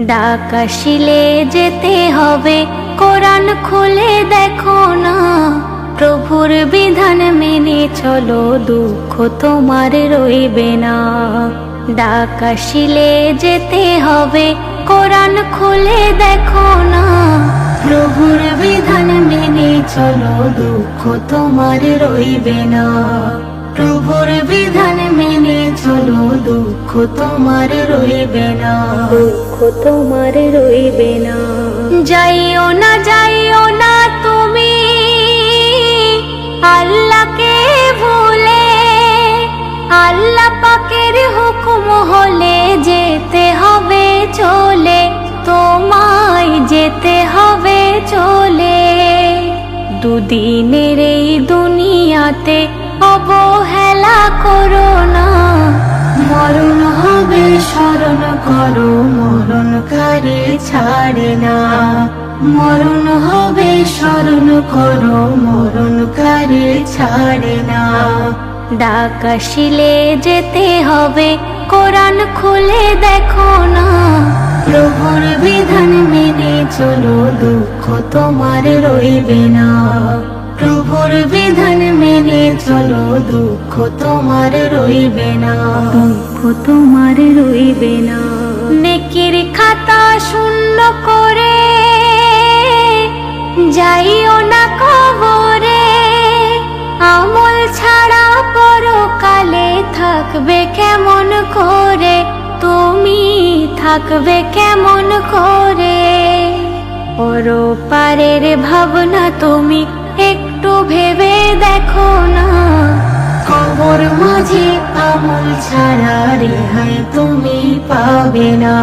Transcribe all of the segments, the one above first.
ডাক আসিলে যেতে হবে, কোরআন খুলে দেখো না। প্রভুর বিধান মেনে চলো, দুঃখ তোমার রইবে না। ডাক আসিলে যেতে হবে, কোরআন খুলে দেখো না। প্রভুর বিধান মেনে চলো, দুঃখ তোমার রইবে না। প্রভুর বিধান মেনে চলো, দুঃখ তোমার রইবে না। দুঃখ তোমার রইবে না। যাইও না, যাইও না তুমি আল্লাহকে ভুলে। আল্লাহ পাকের হুকুম হলে যেতে হবে চলে, তোমায় যেতে হবে চলে। দুদিনের এই দুনিয়াতে অবহেলা করো না। মরণ হবে স্মরণ করো, মরণকারী ছাড়ে না। মরণ হবে স্মরণ করো, মরণকারী ছাড়ে না। ডাক আসিলে যেতে হবে, কোরআন খুলে দেখো না। প্রভুর বিধান মেনে চলো, দুঃখ তোমার রইবে না। প্রভুর বিধান মেনে চলো, দুঃখ তোমার রইবে না। দুঃখ তোমার রইবে না। নেকির খাতা শূন্য করে যাইও না কবরে। আমল ছাড়া পরকালে থাকবে কেমন করে, তুমি থাকবে কেমন করে। পরপারের ভাবনা তুমি একটু ভেবে দেখো না। কবর মাঝে আমল ছাড়া রেহাই তুমি পাবে না।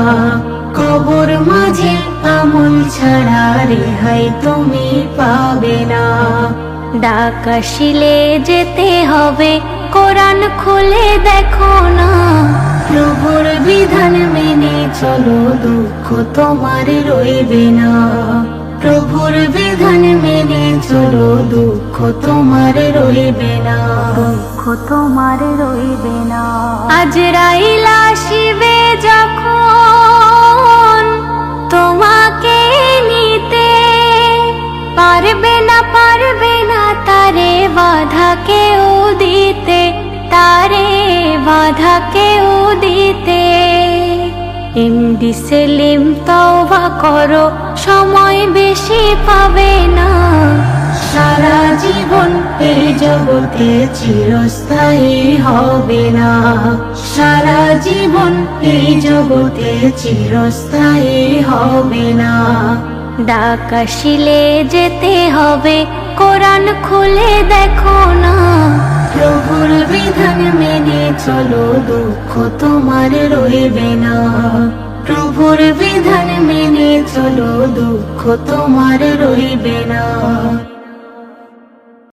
কবর মাঝে আমল ছাড়া রেহাই তুমি পাবে না। ডাক আসিলে যেতে হবে, কোরআন খুলে দেখো না। প্রভুর বিধান মেনে চলো, দুঃখ তোমার রইবে না। প্রভুর বিধান মেনে চলো, দুঃখ তোমার রইবে না। দুঃখ তোমার রইবে না। আজরাইল আসিবে যখন তোমাকে নিতে, পারবে না, পারবে না তারে বাধা কেউ দিতে। তারে বাধা কেউ দিতে। এমডি সেলিম তওবা করো, সময় বেশি পাবে না। সারা জীবন এই জগতে চিরস্থায়ী হবে না। সারা জীবন এই জগতে চিরস্থায়ী হবে না। ডাক আসিলে যেতে হবে, কোরআন খুলে দেখো না। প্রভুর বিধান মেনে চলো, দুঃখ তোমার রইবে না। প্রভুর বিধান মেনে চলো, দুঃখ তোমার রইবে না।